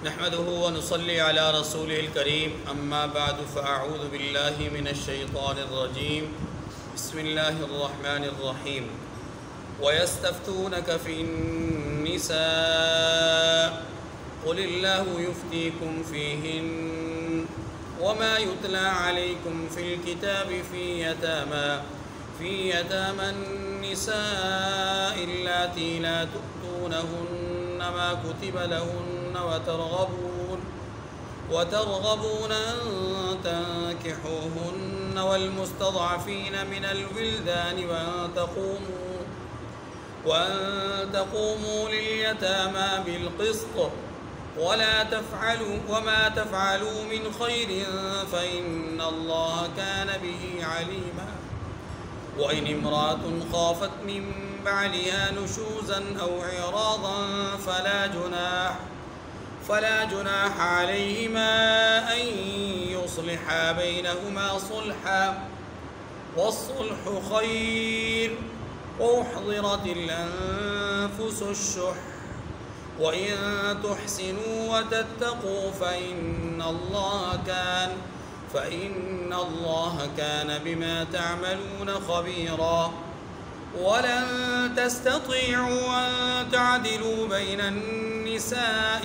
نحمده ونصلي على رسوله الكريم اما بعد فاعوذ بالله من الشيطان الرجيم بسم الله الرحمن الرحيم ويستفتونك في النساء قل الله يفتيكم فيهن وما يتلى عليكم في الكتاب في يتامى النساء اللاتي لا تؤتونهن ما كتب لهن وترغبون أن تنكحوهن والمستضعفين من الولدان وأن تقوموا لليتامى بالقسط وما تفعلوا من خير فإن الله كان به عليما وإن امرأة خافت من بعلها نشوزا أو إعراضا فلا جناح عليهما أن يصلحا بينهما صلحا والصلح خير وأحضرت الأنفس الشح وإن تحسنوا وتتقوا فإن الله كان بما تعملون خبيرا ولن تستطيعوا أن تعدلوا بين النساء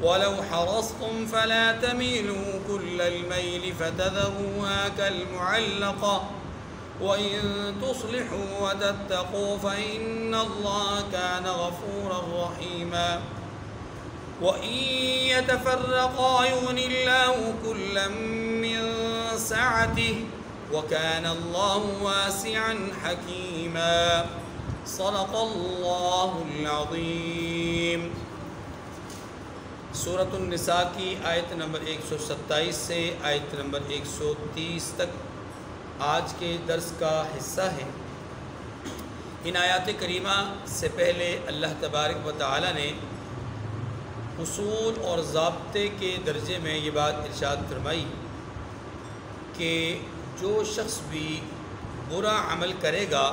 ولو حرصتم فلا تميلوا كل الميل فتذروها كالمعلقة وإن تصلحوا وتتقوا فإن الله كان غفورا رحيما وإن يتفرقا يغن الله كلا من سعته وكان الله واسعا حكيما صدق اللہ العظیم۔ سورۃ النساء کی آیت نمبر 127 سے آیت نمبر 130 تک آج کے درس کا حصہ ہے۔ ان آیات کریمہ سے پہلے اللہ تبارک و تعالی نے اصول اور ضابطے کے درجے میں یہ بات ارشاد فرمائی کہ جو شخص بھی برا عمل کرے گا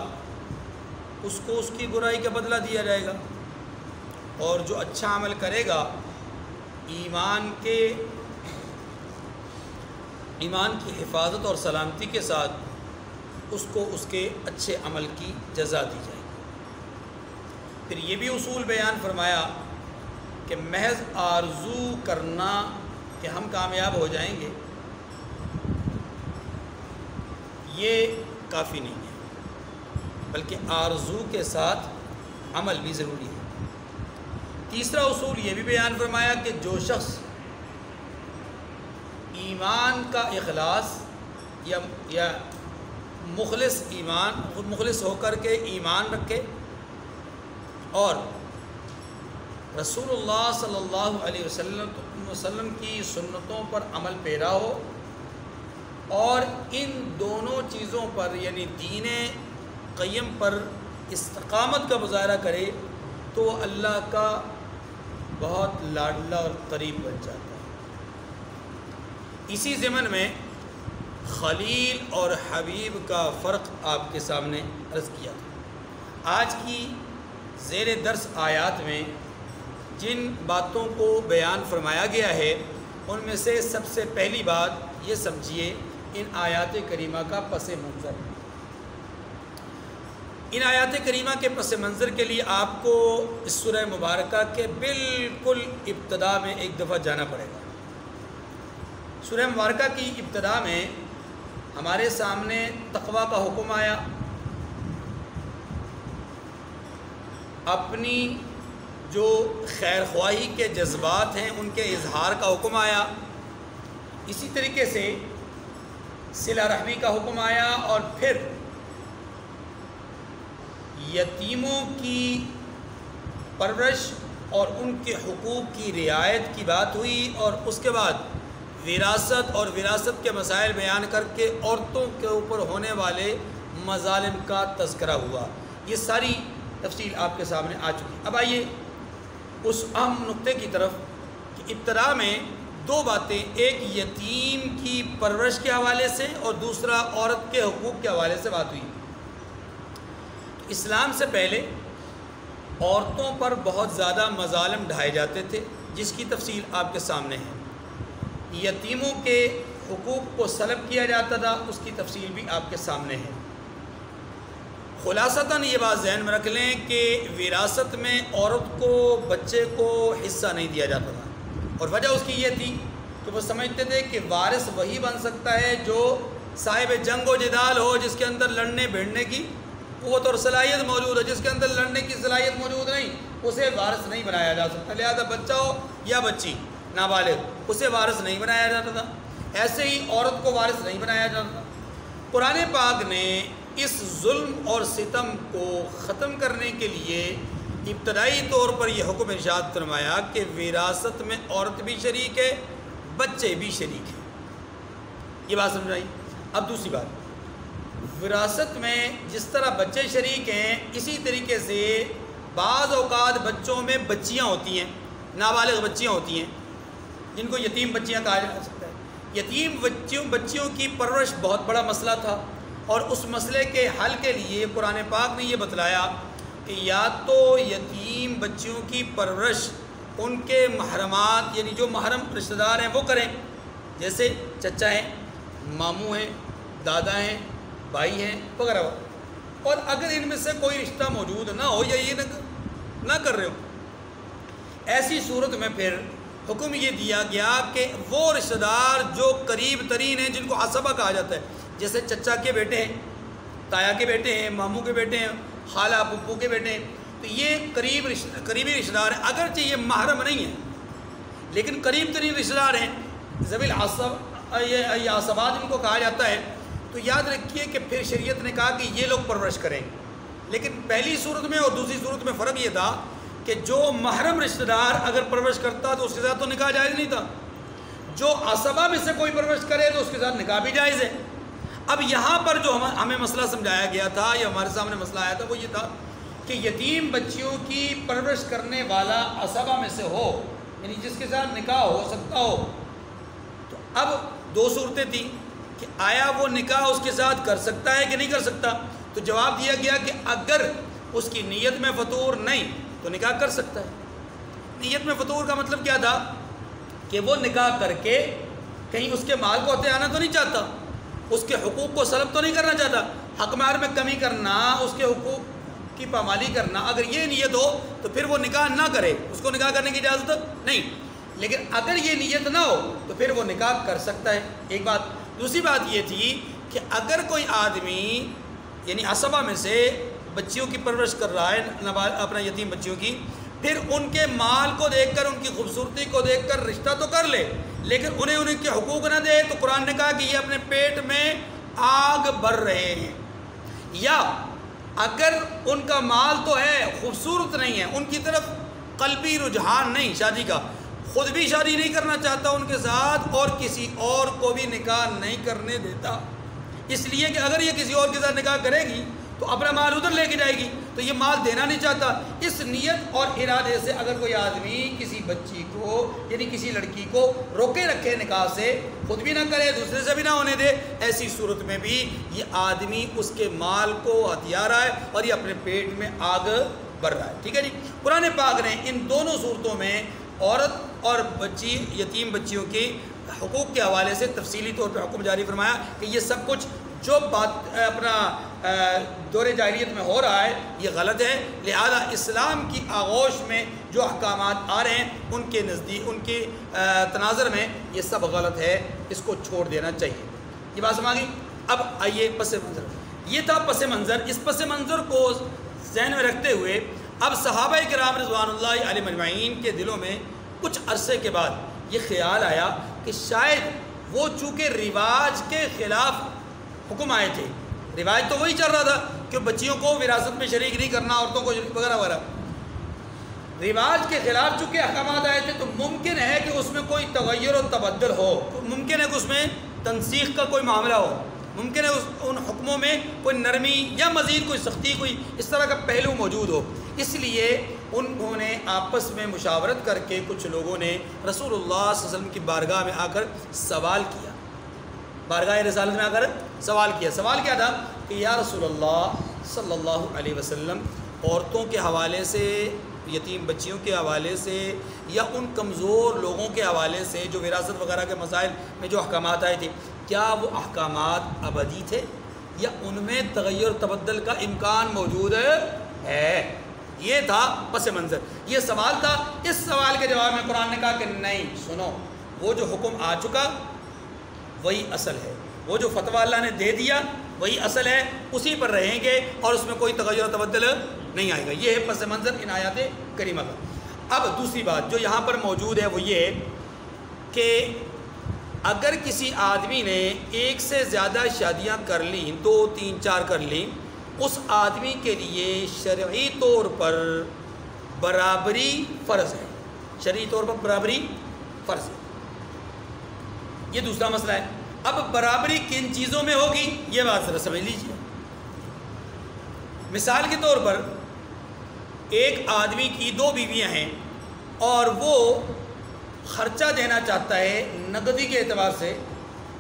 اس کو اس کی برائی کا بدلہ دیا جائے گا، اور جو اچھا عمل کرے گا ایمان کی حفاظت اور سلامتی کے ساتھ اس کو اس کے اچھے عمل کی جزا دی جائے گی۔ پھر یہ بھی اصول بیان فرمایا کہ محض آرزو کرنا کہ ہم کامیاب ہو جائیں گے یہ کافی نہیں ہے، بلکہ آرزو کے ساتھ عمل بھی ضروری ہے۔ تیسرا اصول یہ بھی بیان فرمایا کہ جو شخص ایمان کا اخلاص یا مخلص ہو کر کے ایمان رکھے اور رسول اللہ صلی اللہ علیہ وسلم کی سنتوں پر عمل پیرا ہو اور ان دونوں چیزوں پر یعنی دین قیم پر استقامت کا مظاہرہ کرے تو وہ اللہ کا بہت لاڈلا اور قریب بن جاتا ہے۔ اسی ضمن میں خلیل اور حبیب کا فرق آپ کے سامنے عرض کیا تھا۔ آج کی زیر درس آیات میں جن باتوں کو بیان فرمایا گیا ہے ان میں سے سب سے پہلی بات یہ سمجھیے ان آیات کریمہ کا پس منظر۔ ان آیات کریمہ کے پس منظر کے لیے آپ کو اس سورہ مبارکہ کے بالکل ابتدا میں ایک دفعہ جانا پڑے گا۔ سورہ مبارکہ کی ابتدا میں ہمارے سامنے تقویٰ کا حکم آیا، اپنی جو خیر خواہی کے جذبات ہیں ان کے اظہار کا حکم آیا، اسی طریقے سے صلہ رحمی کا حکم آیا، اور پھر یتیموں کی پرورش اور ان کے حقوق کی رعایت کی بات ہوئی، اور اس کے بعد وراثت اور وراثت کے مسائل بیان کر کے عورتوں کے اوپر ہونے والے مظالم کا تذکرہ ہوا۔ یہ ساری تفصیل آپ کے سامنے آ چکی۔ اب آئیے اس اہم نقطے کی طرف کہ ابتدا میں دو باتیں، ایک یتیم کی پرورش کے حوالے سے اور دوسرا عورت کے حقوق کے حوالے سے بات ہوئی۔ اسلام سے پہلے عورتوں پر بہت زیادہ مظالم ڈھائے جاتے تھے، جس کی تفصیل آپ کے سامنے ہے۔ یتیموں کے حقوق کو سلب کیا جاتا تھا، اس کی تفصیل بھی آپ کے سامنے ہے۔ خلاصتاً یہ بات ذہن میں رکھ لیں کہ وراثت میں عورت کو، بچے کو حصہ نہیں دیا جاتا تھا، اور وجہ اس کی یہ تھی کہ وہ سمجھتے تھے کہ وارث وہی بن سکتا ہے جو صاحب جنگ و جدال ہو، جس کے اندر لڑنے بھیڑنے کی قوت اور صلاحیت موجود ہے۔ جس کے اندر لڑنے کی صلاحیت موجود نہیں، اسے وارث نہیں بنایا جا سکتا، لہذا بچہ ہو یا بچی نابالغ، اسے وارث نہیں بنایا جاتا تھا۔ ایسے ہی عورت کو وارث نہیں بنایا جاتا تھا۔ قرآن پاک نے اس ظلم اور ستم کو ختم کرنے کے لیے ابتدائی طور پر یہ حکم ارشاد فرمایا کہ وراثت میں عورت بھی شریک ہے، بچے بھی شریک ہیں۔ یہ بات سمجھائی۔ اب دوسری بات، وراثت میں جس طرح بچے شریک ہیں، اسی طریقے سے بعض اوقات بچوں میں بچیاں ہوتی ہیں، نابالغ بچیاں ہوتی ہیں، جن کو یتیم بچیاں کہا جا سکتا ہے۔ یتیم بچیوں کی پرورش بہت بڑا مسئلہ تھا، اور اس مسئلے کے حل کے لیے قرآن پاک نے یہ بتلایا کہ یا تو یتیم بچیوں کی پرورش ان کے محرمات، یعنی جو محرم رشتہ دار ہیں وہ کریں، جیسے چچا ہیں، ماموں ہیں، دادا ہیں، بھائی ہیں وغیرہ، اور اگر ان میں سے کوئی رشتہ موجود نہ ہو یا یہ نہ کر رہے ہو، ایسی صورت میں پھر حکم یہ دیا گیا کہ وہ رشتہ دار جو قریب ترین ہیں، جن کو عصبہ کہا جاتا ہے، جیسے چچا کے بیٹے ہیں، تایا کے بیٹے ہیں، ماموں کے بیٹے ہیں، خالہ پھپھو کے بیٹے ہیں، تو یہ قریبی رشتہ دار ہیں، اگرچہ یہ محرم نہیں ہیں لیکن قریب ترین رشتہ دار ہیں، ذوی العصب یہ عصبات ان کو کہا جاتا ہے۔ تو یاد رکھیے کہ پھر شریعت نے کہا کہ یہ لوگ پرورش کریں، لیکن پہلی صورت میں اور دوسری صورت میں فرق یہ تھا کہ جو محرم رشتہ دار اگر پرورش کرتا تو اس کے ساتھ تو نکاح جائز نہیں تھا، جو عصبہ میں سے کوئی پرورش کرے تو اس کے ساتھ نکاح بھی جائز ہے۔ اب یہاں پر جو ہمیں مسئلہ سمجھایا گیا تھا یا ہمارے سامنے مسئلہ آیا تھا وہ یہ تھا کہ یتیم بچیوں کی پرورش کرنے والا عصبہ میں سے ہو، یعنی جس کے ساتھ نکاح ہو سکتا ہو، تو اب دو صورتیں تھیں کہ آیا وہ نکاح اس کے ساتھ کر سکتا ہے کہ نہیں کر سکتا، تو جواب دیا گیا کہ اگر اس کی نیت میں فطور نہیں تو نکاح کر سکتا ہے۔ نیت میں فطور کا مطلب کیا تھا کہ وہ نکاح کر کے کہیں اس کے مال کو ہتھیانا تو نہیں چاہتا، اس کے حقوق کو سلب تو نہیں کرنا چاہتا، حق مہر میں کمی کرنا، اس کے حقوق کی پامالی کرنا، اگر یہ نیت ہو تو پھر وہ نکاح نہ کرے، اس کو نکاح کرنے کی اجازت نہیں۔ لیکن اگر یہ نیت نہ ہو تو پھر وہ نکاح کر سکتا ہے، ایک بات۔ دوسری بات یہ تھی کہ اگر کوئی آدمی یعنی عصبہ میں سے بچیوں کی پرورش کر رہا ہے، اپنا یتیم بچیوں کی، پھر ان کے مال کو دیکھ کر، ان کی خوبصورتی کو دیکھ کر رشتہ تو کر لے، لیکن انہیں کے حقوق نہ دے، تو قرآن نے کہا کہ یہ اپنے پیٹ میں آگ بھر رہے ہیں۔ یا اگر ان کا مال تو ہے، خوبصورت نہیں ہے، ان کی طرف قلبی رجحان نہیں شادی کا، خود بھی شادی نہیں کرنا چاہتا ان کے ساتھ، اور کسی اور کو بھی نکاح نہیں کرنے دیتا، اس لیے کہ اگر یہ کسی اور کے ساتھ نکاح کرے گی تو اپنا مال ادھر لے کے جائے گی، تو یہ مال دینا نہیں چاہتا۔ اس نیت اور ارادے سے اگر کوئی آدمی کسی بچی کو یعنی کسی لڑکی کو روکے رکھے نکاح سے، خود بھی نہ کرے، دوسرے سے بھی نہ ہونے دے، ایسی صورت میں بھی یہ آدمی اس کے مال کو ہتھیا رہا ہے اور یہ اپنے پیٹ میں آگ بھر رہا ہے۔ ٹھیک ہے جی۔ قرآن پاک نے ان دونوں صورتوں میں عورت اور بچی، یتیم بچیوں کے حقوق کے حوالے سے تفصیلی طور پہ حکم جاری فرمایا کہ یہ سب کچھ جو بات اپنا دور جاہلیت میں ہو رہا ہے یہ غلط ہے، لہذا اسلام کی آغوش میں جو احکامات آ رہے ہیں ان کے نزدیک، ان کے تناظر میں یہ سب غلط ہے، اس کو چھوڑ دینا چاہیے۔ یہ بات سمجھ گئی۔ اب آئیے پس منظر، یہ تھا پس منظر۔ اس پس منظر کو ذہن میں رکھتے ہوئے اب صحابہ کرام رضوان اللہ علیہم اجمعین کے دلوں میں کچھ عرصے کے بعد یہ خیال آیا کہ شاید وہ چونکہ رواج کے خلاف حکم آئے تھے، رواج تو وہی چل رہا تھا کہ بچیوں کو وراثت میں شریک نہیں کرنا، عورتوں کو وغیرہ وغیرہ، رواج کے خلاف چونکہ احکامات آئے تھے، تو ممکن ہے کہ اس میں کوئی تغیر و تبدل ہو، ممکن ہے کہ اس میں تنسیخ کا کوئی معاملہ ہو، ممکن ہے ان حکموں میں کوئی نرمی یا مزید کوئی سختی، کوئی اس طرح کا پہلو موجود ہو۔ اس لیے انہوں نے آپس میں مشاورت کر کے کچھ لوگوں نے رسول اللہ صلی اللہ علیہ وسلم کی بارگاہ میں آ کر سوال کیا، بارگاہ رسالت میں آ کر سوال کیا۔ سوال کیا تھا کہ یا رسول اللہ صلی اللہ علیہ وسلم، عورتوں کے حوالے سے، یتیم بچیوں کے حوالے سے، یا ان کمزور لوگوں کے حوالے سے جو وراثت وغیرہ کے مسائل میں جو احکامات آئے تھے، کیا وہ احکامات ابدی تھے یا ان میں تغیر و تبدل کا امکان موجود ہے؟ یہ تھا پس منظر، یہ سوال تھا۔ اس سوال کے جواب میں قرآن نے کہا کہ نہیں، سنو، وہ جو حکم آ چکا وہی اصل ہے، وہ جو فتویٰ اللہ نے دے دیا وہی اصل ہے، اسی پر رہیں گے اور اس میں کوئی تغیر و تبدل نہیں آئے گا۔ یہ ہے پس منظر ان آیات کریمہ کا۔ اب دوسری بات جو یہاں پر موجود ہے وہ یہ کہ اگر کسی آدمی نے ایک سے زیادہ شادیاں کر لیں، 2 3 4 کر لیں، اس آدمی کے لیے شرعی طور پر برابری فرض ہے، شرعی طور پر برابری فرض ہے۔ یہ دوسرا مسئلہ ہے۔ اب برابری کن چیزوں میں ہوگی یہ بات ذرا سمجھ لیجیے۔ مثال کے طور پر ایک آدمی کی 2 بیویاں ہیں اور وہ خرچہ دینا چاہتا ہے نقدی کے اعتبار سے،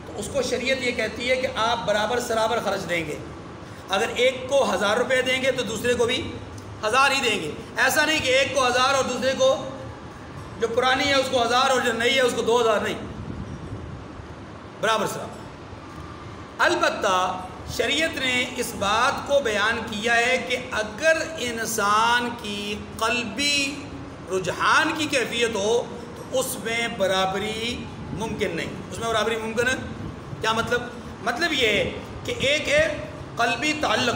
تو اس کو شریعت یہ کہتی ہے کہ آپ برابر سرابر خرچ دیں گے۔ اگر ایک کو 1000 روپے دیں گے تو دوسرے کو بھی 1000 ہی دیں گے۔ ایسا نہیں کہ ایک کو 1000 اور دوسرے کو جو پرانی ہے اس کو 1000 اور جو نئی ہے اس کو 2000، نہیں، برابر سرابر۔ البتہ شریعت نے اس بات کو بیان کیا ہے کہ اگر انسان کی قلبی رجحان کی کیفیت ہو تو اس میں برابری ممکن نہیں، اس میں برابری ممکن ہے۔ کیا مطلب یہ ہے کہ ایک ہے قلبی تعلق،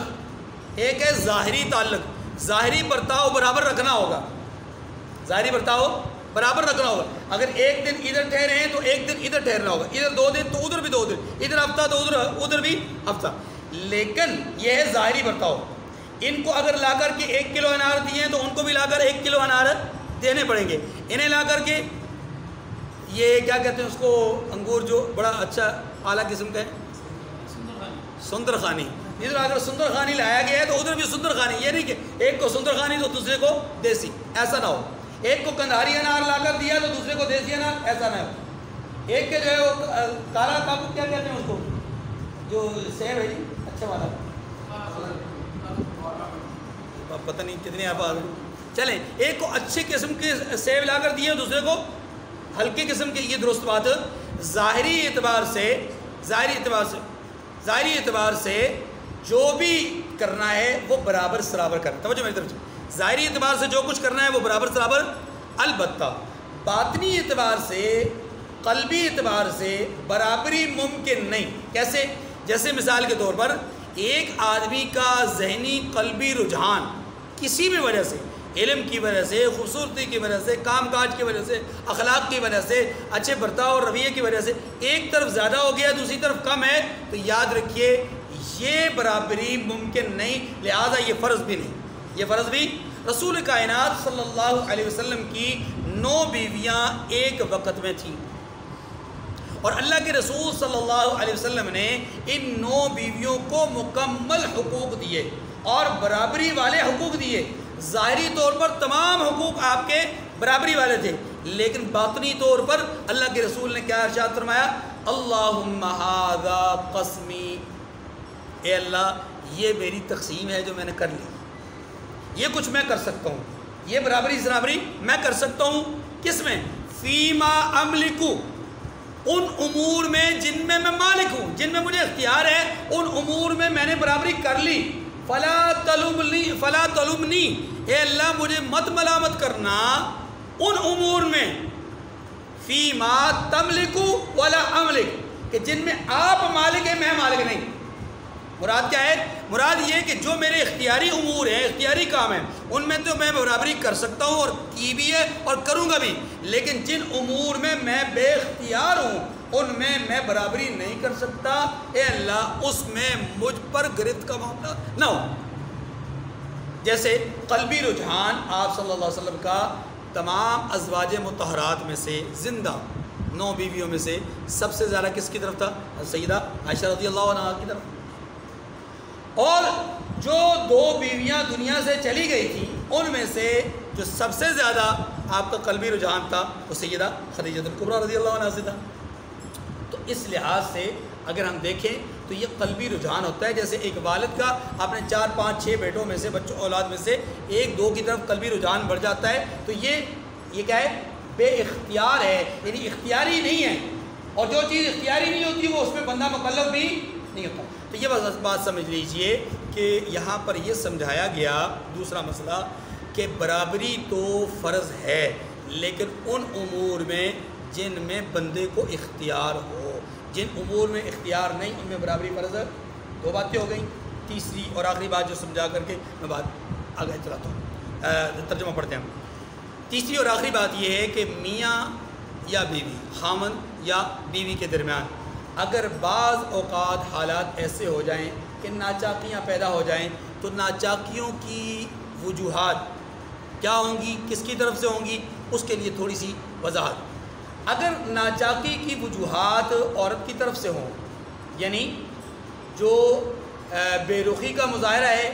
ایک ہے ظاہری تعلق۔ ظاہری برتاؤ برابر رکھنا ہوگا، ظاہری برتاؤ برابر رکھنا ہوگا۔ اگر ایک دن ادھر ٹھہرے ہیں تو ایک دن ادھر ٹھہرنا ہوگا، ادھر 2 دن تو ادھر بھی 2 دن، ادھر ہفتہ تو ادھر بھی ہفتہ۔ لیکن یہ ہے ظاہری برتاؤ۔ ان کو اگر لا کر کے 1 کلو انار دیے ہیں تو ان کو بھی لا کر 1 کلو انار دینے پڑیں گے۔ انہیں لا کر کے یہ کیا کہتے ہیں اس کو، انگور جو بڑا اچھا اعلیٰ قسم کا ہے، سندر خانی، ادھر اگر سندر خانی لایا گیا ہے تو ادھر بھی سندر خانی۔ یہ نہیں کہ ایک کو سندر خانی تو دوسرے کو دیسی، ایسا نہ ہو۔ ایک کو کندھاری انار لا کر دیا تو دوسرے کو دیسی انار، ایسا نہ ہو۔ ایک کے جو ہے وہ کالا کاکو کیا کہتے ہیں اس کو، جو سیب ہے جی اچھا والا، پتہ نہیں کتنے آپ آ گئے۔ چلیں، ایک کو اچھے قسم کے سیب لا کر دیے دوسرے کو ہلکے قسم کے، یہ درست بات۔ ظاہری اعتبار سے جو بھی کرنا ہے وہ برابر سرابر کرنا۔ توجہ میری طرف سے، ظاہری اعتبار سے جو کچھ کرنا ہے وہ برابر سرابر۔ البتہ باطنی اعتبار سے، قلبی اعتبار سے برابری ممکن نہیں۔ کیسے؟ جیسے مثال کے طور پر ایک آدمی کا ذہنی قلبی رجحان کسی بھی وجہ سے، علم کی وجہ سے، خوبصورتی کی وجہ سے، کام کاج کی وجہ سے، اخلاق کی وجہ سے، اچھے برتاؤ اور رویے کی وجہ سے ایک طرف زیادہ ہو گیا دوسری طرف کم ہے، تو یاد رکھیے یہ برابری ممکن نہیں، لہذا یہ فرض بھی نہیں۔ یہ فرض بھی، رسول کائنات صلی اللہ علیہ وسلم کی 9 بیویاں ایک وقت میں تھیں، اور اللہ کے رسول صلی اللہ علیہ وسلم نے ان 9 بیویوں کو مکمل حقوق دیے اور برابری والے حقوق دیے۔ ظاہری طور پر تمام حقوق آپ کے برابری والے تھے، لیکن باطنی طور پر اللہ کے رسول نے کیا ارشاد فرمایا؟ اللہم ھذا قسمی، اے اللہ یہ میری تقسیم ہے جو میں نے کر لی، یہ کچھ میں کر سکتا ہوں، یہ برابری سرابری میں کر سکتا ہوں۔ کس میں؟ فیما املکو، ان امور میں جن میں میں مالک ہوں، جن میں مجھے اختیار ہے، ان امور میں میں نے برابری کر لی۔ فلا تلمنی، اے اللہ مجھے مت ملامت کرنا ان امور میں، فیما تملکو ولا املک، کہ جن میں آپ مالک ہیں میں مالک نہیں۔ مراد کیا ہے؟ مراد یہ کہ جو میرے اختیاری امور ہیں، اختیاری کام ہیں، ان میں تو میں برابری کر سکتا ہوں اور کی بھی ہے اور کروں گا بھی، لیکن جن امور میں میں بے اختیار ہوں ان میں میں برابری نہیں کر سکتا، اے اللہ اس میں مجھ پر گرفت کا معاملہ نہ ہو۔ جیسے قلبی رجحان آپ صلی اللہ علیہ وسلم کا تمام ازواج مطہرات میں سے، زندہ 9 بیویوں میں سے سب سے زیادہ کس کی طرف تھا؟ سیدہ عائشہ رضی اللہ عنہا کی طرف، اور جو 2 بیویاں دنیا سے چلی گئی تھیں ان میں سے جو سب سے زیادہ آپ کا قلبی رجحان تھا وہ سیدہ خدیجہ الکبریٰ رضی اللہ عنہا سے تھا۔ تو اس لحاظ سے اگر ہم دیکھیں تو یہ قلبی رجحان ہوتا ہے. جیسے ایک والد کا اپنے 4 5 6 بیٹوں میں سے بچوں اولاد میں سے 1 2 کی طرف قلبی رجحان بڑھ جاتا ہے تو یہ کیا ہے؟ بے اختیار ہے، یعنی اختیاری نہیں ہے. اور جو چیز اختیاری نہیں ہوتی وہ اس میں بندہ مکلف بھی نہیں ہوتا. تو یہ بات سمجھ لیجئے کہ یہاں پر یہ سمجھایا گیا دوسرا مسئلہ کہ برابری تو فرض ہے لیکن ان امور میں جن میں بندے کو اختیار ہو. جن امور میں اختیار نہیں ان میں برابری فرض ہے. 2 باتیں ہو گئیں. تیسری اور آخری بات جو سمجھا کر کے میں بات آگے چلاتا ہوں، ترجمہ پڑھتے ہیں. تیسری اور آخری بات یہ ہے کہ میاں یا بیوی، خامند یا بیوی کے درمیان اگر بعض اوقات حالات ایسے ہو جائیں کہ ناچاکیاں پیدا ہو جائیں تو ناچاکیوں کی وجوہات کیا ہوں گی، کس کی طرف سے ہوں گی، اس کے لیے تھوڑی سی وضاحت. اگر ناچاکی کی وجوہات عورت کی طرف سے ہوں، یعنی جو بے رخی کا مظاہرہ ہے،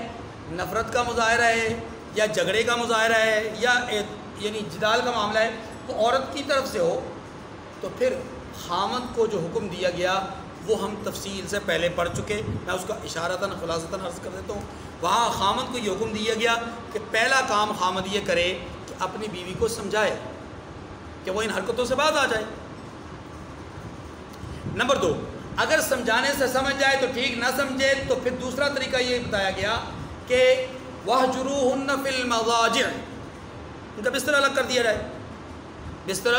نفرت کا مظاہرہ ہے یا جھگڑے کا مظاہرہ ہے یا یعنی جدال کا معاملہ ہے، تو عورت کی طرف سے ہو تو پھر خامند کو جو حکم دیا گیا وہ ہم تفصیل سے پہلے پڑھ چکے. میں اس کا اشارتاً خلاصتاً عرض کر دیتا ہوں. وہاں خامند کو یہ حکم دیا گیا کہ پہلا کام خامند یہ کرے کہ اپنی بیوی کو سمجھائے کہ وہ ان حرکتوں سے باز آ جائے. نمبر 2، اگر سمجھانے سے سمجھ جائے تو ٹھیک، نہ سمجھے تو پھر دوسرا طریقہ یہ بتایا گیا کہ وَاهْجُرُوهُنَّ فِي الْمَضَاجِعِ، ان کا بستر الگ کر دیا جائے. بستر،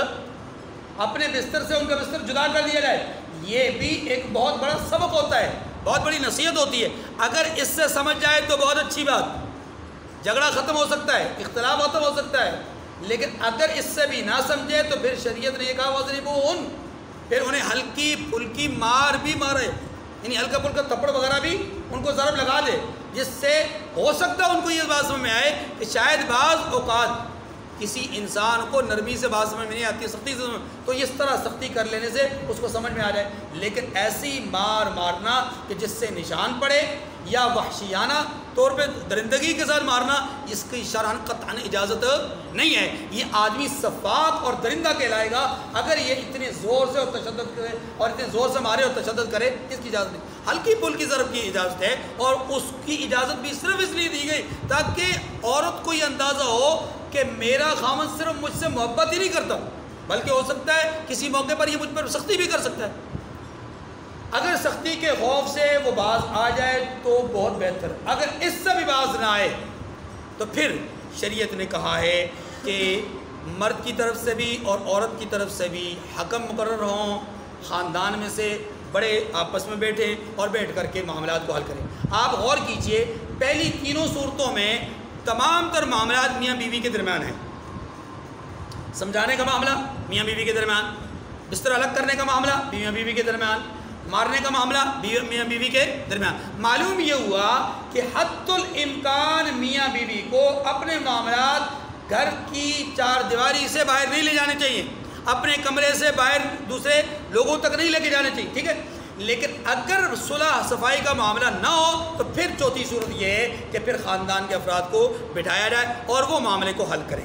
اپنے بستر سے ان کا بستر جدا کر دیا جائے. یہ بھی ایک بہت بڑا سبق ہوتا ہے، بہت بڑی نصیحت ہوتی ہے. اگر اس سے سمجھ جائے تو بہت اچھی بات، جھگڑا ختم ہو سکتا ہے، اختلاف ختم ہو سکتا ہے. لیکن اگر اس سے بھی نہ سمجھے تو پھر شریعت نے یہ کہا وَاضْرِبُوهُنَّ، پھر انہیں ہلکی پھلکی مار بھی مارے، یعنی ہلکا پھلکا تھپڑ وغیرہ بھی ان کو ضرب لگا دے، جس سے ہو سکتا ہے ان کو یہ بات سمجھ میں آئے کہ شاید بعض اوقات کسی انسان کو نرمی سے بات سمجھ میں نہیں آتی، سختی سے تو اس طرح سختی کر لینے سے اس کو سمجھ میں آ جائے. لیکن ایسی مارنا کہ جس سے نشان پڑے یا وحشیانہ طور پہ درندگی کے ساتھ مارنا، اس کی شرعاً قطعاً اجازت نہیں ہے. یہ آدمی صفاق اور درندہ کہلائے گا اگر یہ اتنے زور سے اور تشدد کرے اور اتنے زور سے مارے اور تشدد کرے. اس کی اجازت نہیں. ہلکی پھلکی ضرب کی اجازت ہے، اور اس کی اجازت بھی صرف اس لیے دی گئی تاکہ عورت کو یہ اندازہ ہو کہ میرا خامند صرف مجھ سے محبت ہی نہیں کرتا بلکہ ہو سکتا ہے کسی موقع پر یہ مجھ پر سختی بھی کر سکتا ہے. اگر سختی کے خوف سے وہ باز آ جائے تو بہت بہتر. اگر اس سے بھی باز نہ آئے تو پھر شریعت نے کہا ہے کہ مرد کی طرف سے بھی اور عورت کی طرف سے بھی حکم مقرر ہوں، خاندان میں سے بڑے آپس میں بیٹھیں اور بیٹھ کر کے معاملات کو حل کریں. آپ غور کیجئے، پہلی تینوں صورتوں میں تمام تر معاملات میاں بیوی کے درمیان ہیں. سمجھانے کا معاملہ میاں بیوی کے درمیان، بستر الگ کرنے کا معاملہ میاں بیوی کے درمیان، مارنے کا معاملہ میاں بیوی کے درمیان. معلوم یہ ہوا کہ حد الامکان میاں بیوی کو اپنے معاملات گھر کی 4 دیواری سے باہر نہیں لے جانے چاہیے، اپنے کمرے سے باہر دوسرے لوگوں تک نہیں لے کے جانے چاہیے. ٹھیک ہے، لیکن اگر صلح صفائی کا معاملہ نہ ہو تو پھر چوتھی صورت یہ ہے کہ پھر خاندان کے افراد کو بٹھایا جائے اور وہ معاملے کو حل کریں.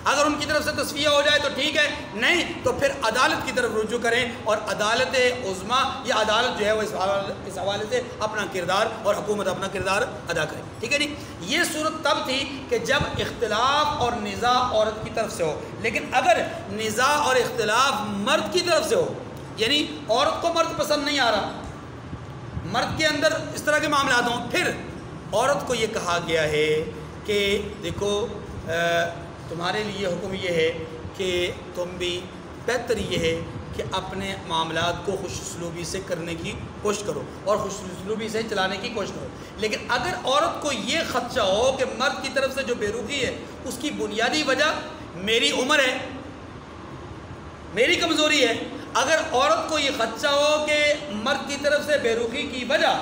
اگر ان کی طرف سے تصفیہ ہو جائے تو ٹھیک ہے، نہیں تو پھر عدالت کی طرف رجوع کریں اور عدالت عظمیٰ یا عدالت جو ہے وہ اس حوالے سے اپنا کردار اور حکومت اپنا کردار ادا کرے. ٹھیک ہے جی. یہ صورت تب تھی کہ جب اختلاف اور نزاع عورت کی طرف سے ہو. لیکن اگر نزاع اور اختلاف مرد کی طرف سے ہو، یعنی عورت کو مرد پسند نہیں آ رہا، مرد کے اندر اس طرح کے معاملات ہوں، پھر عورت کو یہ کہا گیا ہے کہ دیکھو تمہارے لیے حکم یہ ہے کہ تم بھی بہتر یہ ہے کہ اپنے معاملات کو خوش اسلوبی سے کرنے کی کوشش کرو اور خوش اسلوبی سے چلانے کی کوشش کرو. لیکن اگر عورت کو یہ خدشہ ہو کہ مرد کی طرف سے جو بے رخی ہے اس کی بنیادی وجہ میری عمر ہے، میری کمزوری ہے، اگر عورت کو یہ خدشہ ہو کہ مرد کی طرف سے بے رخی کی وجہ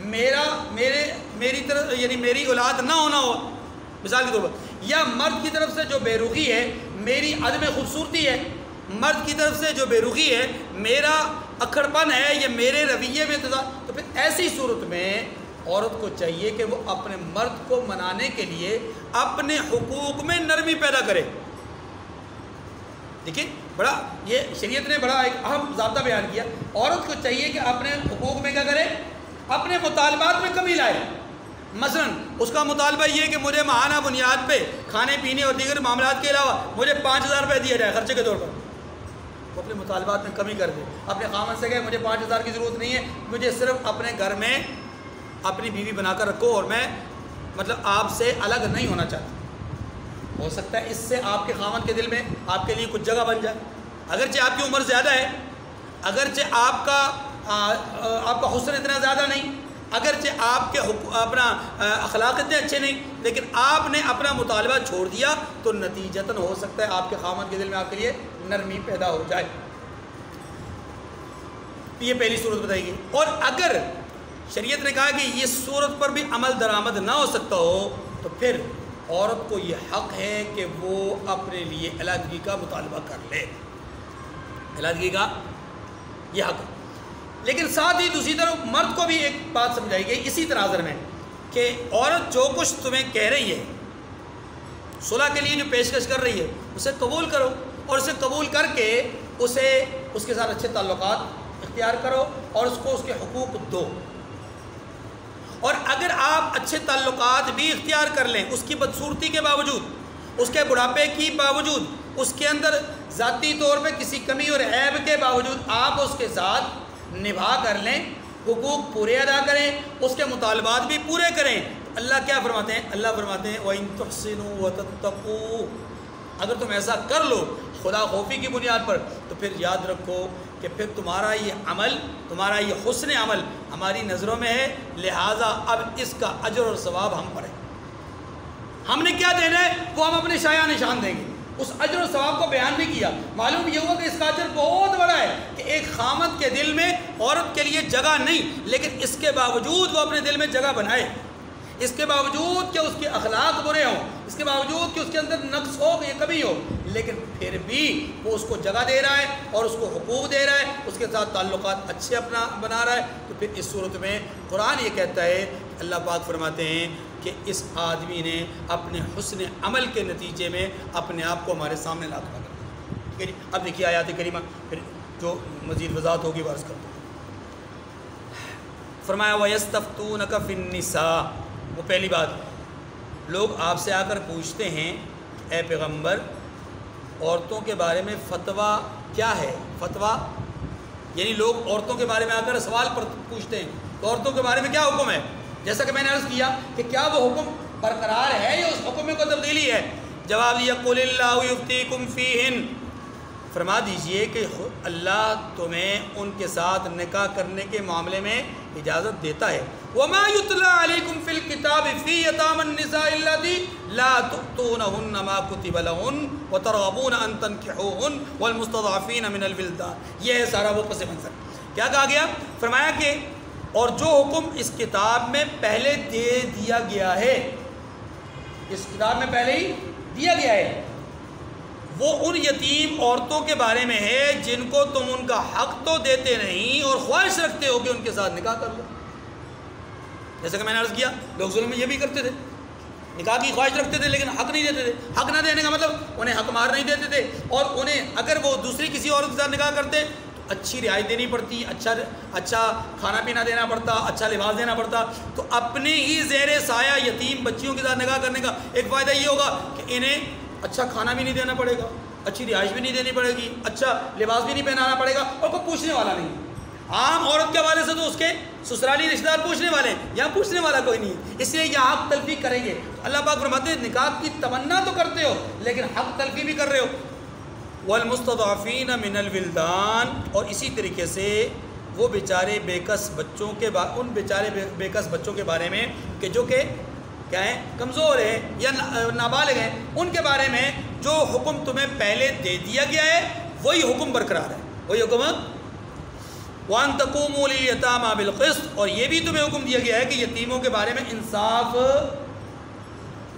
میری طرف یعنی میری اولاد نہ ہونا ہو مثال کے طور پر، یا مرد کی طرف سے جو بے رخی ہے میری عدم خوبصورتی ہے، مرد کی طرف سے جو بے رخی ہے میرا اکھڑ پن ہے یا میرے رویے میں تضاد، تو پھر ایسی صورت میں عورت کو چاہیے کہ وہ اپنے مرد کو منانے کے لیے اپنے حقوق میں نرمی پیدا کرے. دیکھیں بڑا یہ شریعت نے بڑا ایک اہم ضابطہ بیان کیا. عورت کو چاہیے کہ اپنے حقوق میں کیا کرے, اپنے مطالبات میں کمی لائے. مثلا اس کا مطالبہ یہ ہے کہ مجھے ماہانہ بنیاد پہ کھانے پینے اور دیگر معاملات کے علاوہ مجھے 5,000 روپے دیا جائے خرچے کے طور پر. وہ اپنے مطالبات میں کمی کر دے, اپنے خامن سے کہے مجھے 5,000 کی ضرورت نہیں ہے, مجھے صرف اپنے گھر میں اپنی بیوی بنا کر رکھو اور میں مطلب آپ سے الگ نہیں ہونا چاہتا. ہو سکتا ہے اس سے آپ کے خامن کے دل میں آپ کے لیے کچھ جگہ بن جائے. اگرچہ آپ کی عمر زیادہ ہے, اگرچہ آپ کا حسن اتنا زیادہ نہیں, اگرچہ آپ کے اپنا اخلاق اتنے اچھے نہیں, لیکن آپ نے اپنا مطالبہ چھوڑ دیا تو نتیجتاً ہو سکتا ہے آپ کے خامن کے دل میں آپ کے لیے نرمی پیدا ہو جائے. یہ پہلی صورت بتائی گئی. اور اگر شریعت نے کہا کہ یہ صورت پر بھی عمل درآمد نہ ہو سکتا ہو تو پھر عورت کو یہ حق ہے کہ وہ اپنے لیے علیحدگی کا مطالبہ کر لے. علیحدگی کا یہ حق. لیکن ساتھ ہی دوسری طرف مرد کو بھی ایک بات سمجھائی گئی اسی تناظر میں کہ عورت جو کچھ تمہیں کہہ رہی ہے, صلح کے لیے جو پیشکش کر رہی ہے, اسے قبول کرو اور اسے قبول کر کے اسے اس کے ساتھ اچھے تعلقات اختیار کرو اور اس کو اس کے حقوق دو. اور اگر آپ اچھے تعلقات بھی اختیار کر لیں, اس کی بدصورتی کے باوجود, اس کے بڑھاپے کی باوجود, اس کے اندر ذاتی طور پہ کسی کمی اور عیب کے باوجود آپ اس کے ساتھ نبھا کر لیں, حقوق پورے ادا کریں, اس کے مطالبات بھی پورے کریں, تو اللہ کیا فرماتے ہیں؟ اللہ فرماتے ہیں وَإِن تُحْسِنُوا وَتَتَّقُوا, اگر تم ایسا کر لو خدا خوفی کی بنیاد پر تو پھر یاد رکھو کہ پھر تمہارا یہ عمل, تمہارا یہ حسن عمل ہماری نظروں میں ہے, لہٰذا اب اس کا اجر اور ثواب ہم پر ہے. ہم نے کیا دینا ہے وہ ہم اپنے شایع نشان دیں گے. اس اجر و ثواب کو بیان بھی کیا. معلوم یہ ہوا کہ اس کا اجر بہت بڑا ہے کہ ایک خامد کے دل میں عورت کے لیے جگہ نہیں, لیکن اس کے باوجود وہ اپنے دل میں جگہ بنائے, اس کے باوجود کہ اس کے اخلاق برے ہوں, اس کے باوجود کہ اس کے اندر نقص ہو یا کمی ہو, لیکن پھر بھی وہ اس کو جگہ دے رہا ہے اور اس کو حقوق دے رہا ہے, اس کے ساتھ تعلقات اچھے اپنا بنا رہا ہے. تو پھر اس صورت میں قرآن یہ کہتا ہے, اللہ پاک فرماتے ہیں کہ اس آدمی نے اپنے حسن عمل کے نتیجے میں اپنے آپ کو ہمارے سامنے لا کر دیا. ٹھیک ہے جی. اب دیکھیے آیات کریمہ, پھر جو مزید وضاحت ہوگی وہ عرض کرتا ہوں. فرمایا وَيَسْتَفْتُونَكَ فِي النِّسَاءِ, وہ پہلی بات, لوگ آپ سے آ کر پوچھتے ہیں اے پیغمبر عورتوں کے بارے میں فتویٰ کیا ہے. فتویٰ یعنی لوگ عورتوں کے بارے میں آ کر سوال پر پوچھتے ہیں تو عورتوں کے بارے میں کیا حکم ہے. جیسا کہ میں نے عرض کیا کہ کیا وہ حکم برقرار ہے یا اس حکم میں کوئی تبدیلی ہے. جواب دیا قُلِ اللَّهُ يُفْتِيكُمْ فِيهِنَّ, فرما دیجئے کہ اللہ تمہیں ان کے ساتھ نکاح کرنے کے معاملے میں اجازت دیتا ہے. وَمَا يُتْلَى عَلَيْكُمْ فِي الْكِتَابِ فِي يَتَامَى النِّسَاءِ اللَّاتِي لَا تُؤْتُونَهُنَّ مَا كُتِبَ لَهُنَّ وَتَرْغَبُونَ أَن تَنكِحُوهُنَّ وَالْمُسْتَضْعَفِينَ مِنَ الْوِلْدَانِ. یہ ہے سارا وہ پس منظر. کیا کہا گیا؟ فرمایا کہ اور جو حکم اس کتاب میں پہلے دے دیا گیا ہے, اس کتاب میں پہلے ہی دیا گیا ہے, وہ ان یتیم عورتوں کے بارے میں ہے جن کو تم ان کا حق تو دیتے نہیں اور خواہش رکھتے ہو کہ ان کے ساتھ نکاح کر لو. جیسا کہ میں نے عرض کیا, لوگ ظلم میں یہ بھی کرتے تھے, نکاح کی خواہش رکھتے تھے لیکن حق نہیں دیتے تھے. حق نہ دینے کا مطلب انہیں حق مار نہیں دیتے تھے, اور انہیں اگر وہ دوسری کسی عورت کے ساتھ نکاح کرتے تو اچھی رعایت دینی پڑتی, اچھا کھانا پینا دینا پڑتا, اچھا لباس دینا پڑتا. تو اپنے ہی زیر سایہ یتیم بچیوں کے ساتھ نکاح کرنے کا ایک فائدہ یہ ہوگا کہ انہیں اچھا کھانا بھی نہیں دینا پڑے گا, اچھی رہائش بھی نہیں دینی پڑے گی, اچھا لباس بھی نہیں پہنانا پڑے گا, اور کوئی پوچھنے والا نہیں. عام عورت کے حوالے سے تو اس کے سسرالی رشتہ دار پوچھنے والے ہیں, یہاں پوچھنے والا کوئی نہیں ہے, اس لیے یہاں حق تلفی کریں گے. اللہ پاک فرماتے ہیں نکاح کی تمنا تو کرتے ہو لیکن حق تلفی بھی کر رہے ہو. والمستضعفین من الولدان, اور اسی طریقے سے وہ بیچارے بےکس بچوں کے ان بیچارے بےکس بچوں کے بارے میں کہ جو کہ کیا ہیں, کمزور ہیں یا نابالغ ہیں, ان کے بارے میں جو حکم تمہیں پہلے دے دیا گیا ہے وہی حکم برقرار ہے. وہی حکم وَأَن تَقُومُوا لِلْيَتَامَى بِالْقِسْطِ, اور یہ بھی تمہیں حکم دیا گیا ہے کہ یتیموں کے بارے میں انصاف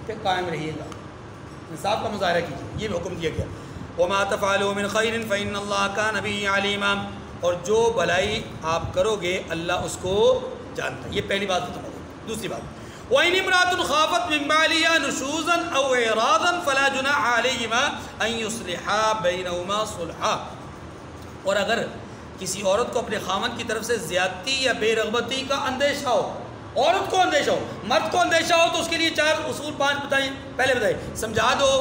پہ قائم رہیے گا, انصاف کا مظاہرہ کیجیے, یہ بھی حکم دیا گیا. وَمَا تَفْعَلُوا مِنْ خَيْرٍ فَإِنَّ اللَّهَ كَانَ بِهِ عَلِيمًا, اور جو بھلائی آپ کرو گے اللہ اس کو جانتا ہے. یہ پہلی بات ختم ہو گئی. دوسری بات وَإِنِ امْرَأَةٌ خَافَتْ مِنْ بَعْلِهَا نُشُوزًا أَوْ إِعْرَاضًا فَلَا جُنَاحَ عَلَيْهِمَا أَنْ يُصْلِحَا بَيْنَهُمَا صُلْحًا. اور اگر کسی عورت کو اپنے خامن کی طرف سے زیادتی یا بے رغبتی کا اندیشہ ہو، عورت کو اندیشہ ہو، مرد کو اندیشہ ہو، تو اس کے لیے 4 اصول 5 بتائیں. پہلے بتائیں، سمجھا دو،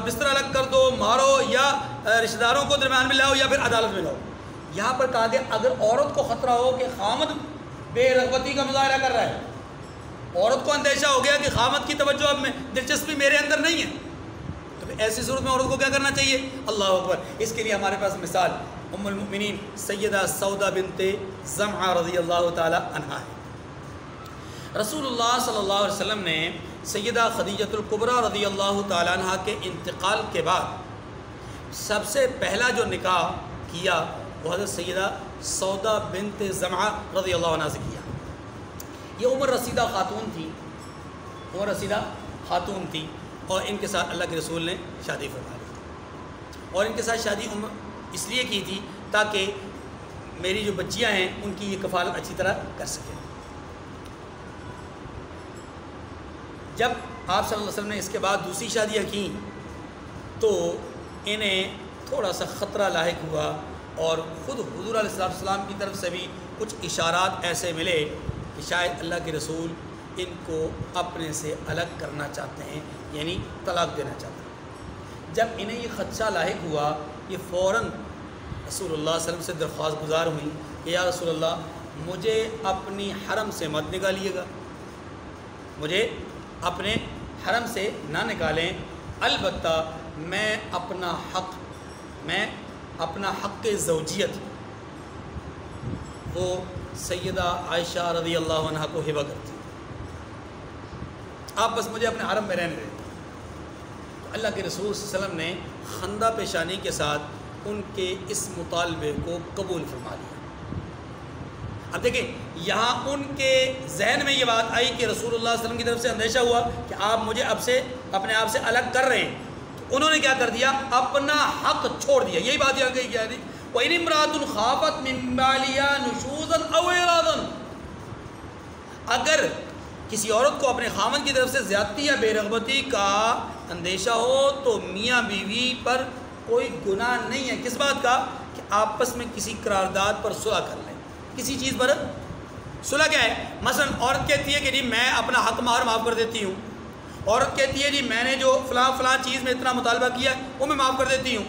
بستر الگ کر دو، مارو، یا رشتہ داروں کو درمیان میں لاؤ، یا پھر عدالت میں لاؤ. یہاں پر کہا گیا اگر عورت کو خطرہ ہو کہ خامد بے رغبتی کا مظاہرہ کر رہا ہے، عورت کو اندیشہ ہو گیا کہ خامد کی توجہ اب میں دلچسپی میرے اندر نہیں ہے، تو پھر ایسی صورت میں عورت کو کیا کرنا چاہیے؟ اللہ اکبر. اس کے لیے ہمارے پاس مثال ام المؤمنین سیدہ سودا بنت زمعہ رضی اللہ تعالی عنہا ہے. رسول اللہ صلی اللہ علیہ وسلم نے سیدہ خدیجۃ الکبریٰ رضی اللہ تعالی عنہا کے انتقال کے بعد سب سے پہلا جو نکاح کیا وہ حضرت سیدہ سودا بنت زمعہ رضی اللہ عنہ سے کیا. یہ عمر رسیدہ خاتون تھی اور ان کے ساتھ اللہ کے رسول نے شادی فرما لی. اور ان کے ساتھ شادی اس لیے کی تھی تاکہ میری جو بچیاں ہیں ان کی یہ کفالت اچھی طرح کر سکیں. جب آپ صلی اللہ علیہ وسلم نے اس کے بعد دوسری شادیاں کیں تو انہیں تھوڑا سا خطرہ لاحق ہوا، اور خود حضور علیہ السلام کی طرف سے بھی کچھ اشارات ایسے ملے کہ شاید اللہ کے رسول ان کو اپنے سے الگ کرنا چاہتے ہیں، یعنی طلاق دینا چاہتے ہیں. جب انہیں یہ خدشہ لاحق ہوا، یہ فوراً رسول اللہ صلی اللہ علیہ وسلم سے درخواست گزار ہوئی کہ یا رسول اللہ مجھے اپنی حرم سے مت نکالیے گا، مجھے اپنے حرم سے نہ نکالیں، البتہ میں اپنا حق زوجیت وہ سیدہ عائشہ رضی اللہ عنہ کو ہبہ کرتی ہوں، آپ بس مجھے اپنے حرم میں رہنے دیں. اللہ کے رسول صلی اللہ علیہ وسلم نے خندہ پیشانی کے ساتھ ان کے اس مطالبے کو قبول فرما لیا. اب دیکھیں یہاں ان کے ذہن میں یہ بات آئی کہ رسول اللہ صلی اللہ علیہ وسلم کی طرف سے اندیشہ ہوا کہ آپ مجھے اپنے آپ سے الگ کر رہے ہیں، تو انہوں نے کیا کر دیا؟ اپنا حق چھوڑ دیا. یہی بات یہاں کہی کیا تھی، وَإِنِ امْرَأَةٌ خَافَتْ مِنْ بَعْلِهَا نُشُوزًا أَوْ إِعْرَاضًا. اگر کسی عورت کو اپنے خامن کی طرف سے زیادتی یا بے رغبتی کا اندیشہ ہو تو میاں بیوی پر کوئی گناہ نہیں ہے. کس بات کا؟ کہ آپس میں کسی قرارداد پر صلح کر لیں. کسی چیز پر صلح کیا ہے؟ مثلا عورت کہتی ہے کہ جی میں اپنا حق مہر معاف کر دیتی ہوں، عورت کہتی ہے جی میں نے جو فلاں چیز میں اتنا مطالبہ کیا وہ میں معاف کر دیتی ہوں،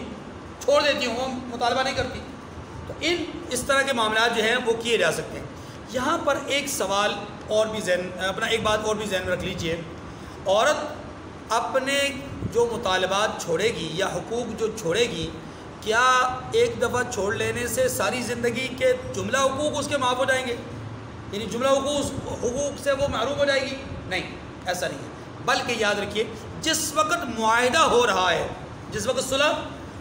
چھوڑ دیتی ہوں، وہ مطالبہ نہیں کرتی. تو اس طرح کے معاملات جو ہیں وہ کیے جا سکتے ہیں. یہاں پر ایک سوال اور بھی ایک بات اور بھی ذہن میں رکھ لیجئے. عورت اپنے جو مطالبات چھوڑے گی یا حقوق جو چھوڑے گی، کیا ایک دفعہ چھوڑ لینے سے ساری زندگی کے جملہ حقوق اس کے معاف ہو جائیں گے؟ یعنی جملہ حقوق سے وہ محروم ہو جائے گی؟ نہیں، ایسا نہیں ہے. بلکہ یاد رکھیے جس وقت معاہدہ ہو رہا ہے، جس وقت صلح،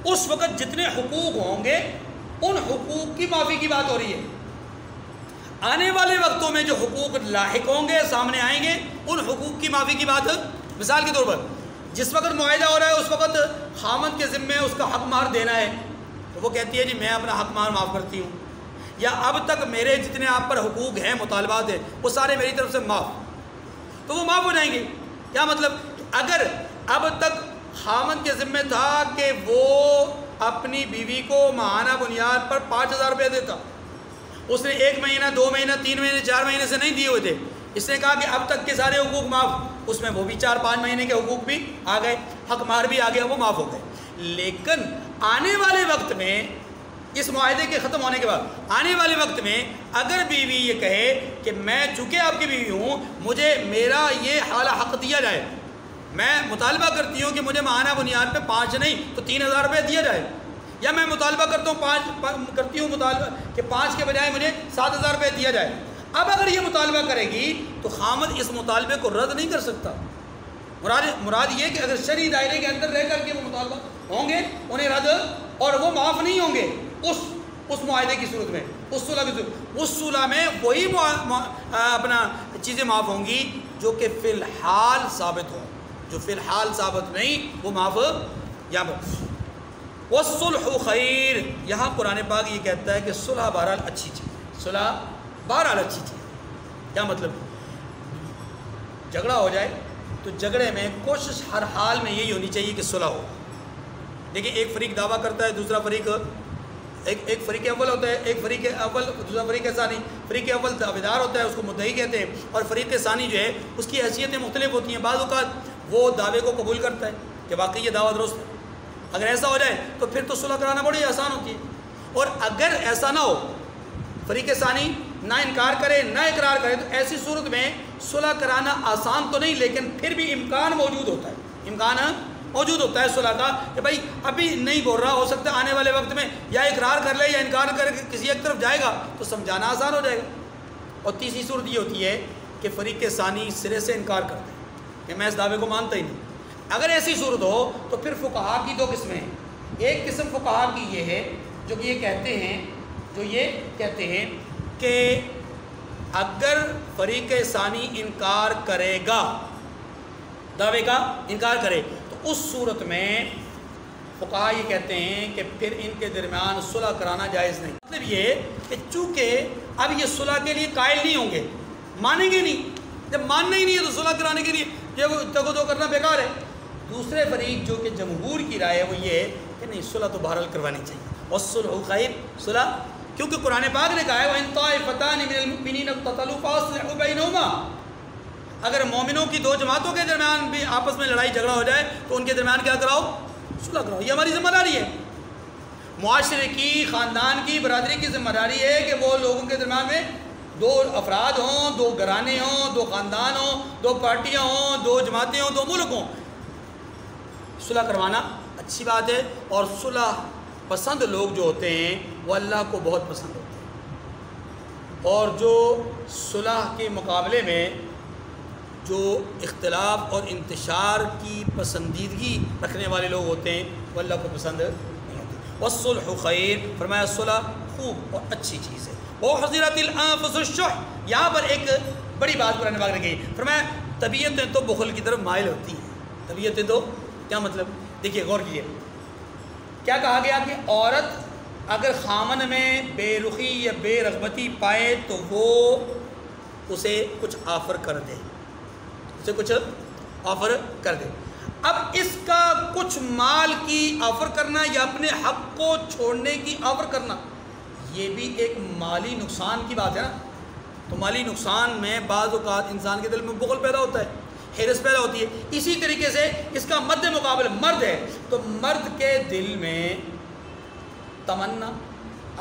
اس وقت جتنے حقوق ہوں گے ان حقوق کی معافی کی بات ہو رہی ہے. آنے والے وقتوں میں جو حقوق لاحق ہوں گے، سامنے آئیں گے، ان حقوق کی معافی کی بات. مثال کے طور پر جس وقت معاہدہ ہو رہا ہے اس وقت خامد کے ذمے اس کا حق مہر دینا ہے، تو وہ کہتی ہے جی میں اپنا حق مہر معاف کرتی ہوں، یا اب تک میرے جتنے آپ پر حقوق ہیں، مطالبات ہیں، وہ سارے میری طرف سے معاف، تو وہ معاف ہو جائیں گے. کیا مطلب؟ اگر اب تک خامد کے ذمے تھا کہ وہ اپنی بیوی کو ماہانہ بنیاد پر 5,000 روپے دیتا، اس نے 1 مہینہ 2 مہینہ 3 مہینے 4 مہینے سے نہیں دیے ہوئے تھے، اس نے کہا کہ اب تک کے سارے حقوق معاف، اس میں وہ بھی 4-5 مہینے کے حقوق بھی آ گئے، حق مہر بھی آ گیا، وہ معاف ہو گئے. لیکن آنے والے وقت میں، اس معاہدے کے ختم ہونے کے بعد آنے والے وقت میں اگر بیوی یہ کہے کہ میں چونکہ آپ کی بیوی ہوں، مجھے میرا یہ اعلیٰ حق دیا جائے، میں مطالبہ کرتی ہوں کہ مجھے ماہانہ بنیاد پہ 5 نہیں تو 3,000 روپے دیا جائے، یا میں مطالبہ کرتا ہوں 5 مطالبہ کہ 5 کے بجائے مجھے 7,000 روپے دیا جائے. اب اگر یہ مطالبہ کرے گی تو خامد اس مطالبے کو رد نہیں کر سکتا. مراد یہ کہ اگر شرعی دائرے کے اندر رہ کر کے وہ مطالبہ ہوں گے انہیں رد اور وہ معاف نہیں ہوں گے اس معاہدے کی صورت میں، اس صلح میں وہی اپنا چیزیں معاف ہوں گی جو کہ فی الحال ثابت ہوں. جو فی الحال ثابت نہیں وہ معاف. یہاں پر والصلح خیر، یہاں قرآن پاک یہ کہتا ہے کہ صلح بہرحال اچھی چیز ہے. صلح بہرحال اچھی چیز ہے. کیا مطلب؟ جھگڑا ہو جائے تو جھگڑے میں کوشش ہر حال میں یہی ہونی چاہیے کہ صلح ہو. دیکھیں ایک فریق دعویٰ کرتا ہے، دوسرا فریق ایک فریق اول ہوتا ہے، ایک فریق اول دوسرا فریق ثانی. فریق اول دعوے دار ہوتا ہے، اس کو مدعی کہتے ہیں، اور فریق ثانی جو ہے اس کی حیثیتیں مختلف ہوتی ہیں. بعض اوقات وہ دعوے کو قبول کرتا ہے کہ واقعی یہ دعویٰ درست ہے. اگر ایسا ہو جائے تو پھر تو صلح کرانا بڑی آسان ہوتی ہے. اور اگر ایسا نہ ہو، فریق ثانی نہ انکار کرے نہ اقرار کرے، تو ایسی صورت میں صلح کرانا آسان تو نہیں، لیکن پھر بھی امکان موجود ہوتا ہے، امکان موجود ہوتا ہے صلح کا، کہ بھائی ابھی نہیں بول رہا، ہو سکتا ہے آنے والے وقت میں یا اقرار کر لے یا انکار کر کے کسی ایک طرف جائے گا تو سمجھانا آسان ہو جائے گا. اور تیسری صورت یہ ہوتی ہے کہ فریق ثانی سرے سے انکار کر دے کہ میں اس دعوے کو مانتا ہی نہیں. اگر ایسی صورت ہو تو پھر فقہا کی دو قسمیں ہیں. ایک قسم فقہا کی یہ ہے جو کہ یہ کہتے ہیں کہ اگر فریق ثانی انکار کرے گا، دعوے کا انکار کرے، تو اس صورت میں فقہا یہ کہتے ہیں کہ پھر ان کے درمیان صلح کرانا جائز نہیں. مطلب یہ کہ چونکہ اب یہ صلح کے لیے قائل نہیں ہوں گے، مانیں گے نہیں، جب ماننا ہی نہیں ہے تو صلح کرانے کے لیے یہ تگ و دو کرنا بیکار ہے. دوسرے فریق جو کہ جمہور کی رائے ہے وہ یہ ہے کہ نہیں، صلح تو بہرحال کروانی چاہیے. والصلح خیر، صلح، کیونکہ قرآن پاک نے کہا ہے وَإِن طَائِفَتَانِ مِنَ الْمُؤْمِنِينَ اقْتَتَلُوا فَأَصْلِحُوا بَيْنَهُمَا. اگر مومنوں کی دو جماعتوں کے درمیان بھی آپس میں لڑائی جھگڑا ہو جائے تو ان کے درمیان کیا کراؤ؟ صلح کراؤ. یہ ہماری ذمہ داری ہے، معاشرے کی، خاندان کی، برادری کی ذمہ داری ہے کہ وہ لوگوں کے درمیان میں دو افراد ہوں، دو گھرانے ہوں، دو خاندان ہوں، دو پارٹیاں ہوں، دو جماعتیں ہوں، دو ملک ہوں. صلح کروانا اچھی بات ہے. اور صلح پسند لوگ جو ہوتے ہیں وہ اللہ کو بہت پسند ہوتے ہیں. اور جو صلح کے مقابلے میں جو اختلاف اور انتشار کی پسندیدگی رکھنے والے لوگ ہوتے ہیں وہ اللہ کو پسند نہیں ہوتے. والصلح خیر، فرمایا صلح خوب اور اچھی چیز ہے. وحضرت الانفس الشح، یہاں پر ایک بڑی بات قرآن پاک نے کہی، فرمایا طبیعتیں تو بخل کی طرف مائل ہوتی ہیں. طبیعتیں تو کیا مطلب؟ دیکھیے غور کیجیے، کیا کہا گیا کہ عورت اگر خامن میں بے رخی یا بے رغبتی پائے تو وہ اسے کچھ آفر کر دے، اسے کچھ آفر کر دے. اب اس کا کچھ مال کی آفر کرنا یا اپنے حق کو چھوڑنے کی آفر کرنا، یہ بھی ایک مالی نقصان کی بات ہے نا. تو مالی نقصان میں بعض اوقات انسان کے دل میں بخل پیدا ہوتا ہے، حرص پیدا ہوتی ہے. اسی طریقے سے اس کا مد مقابل مرد ہے، تو مرد کے دل میں تمنا،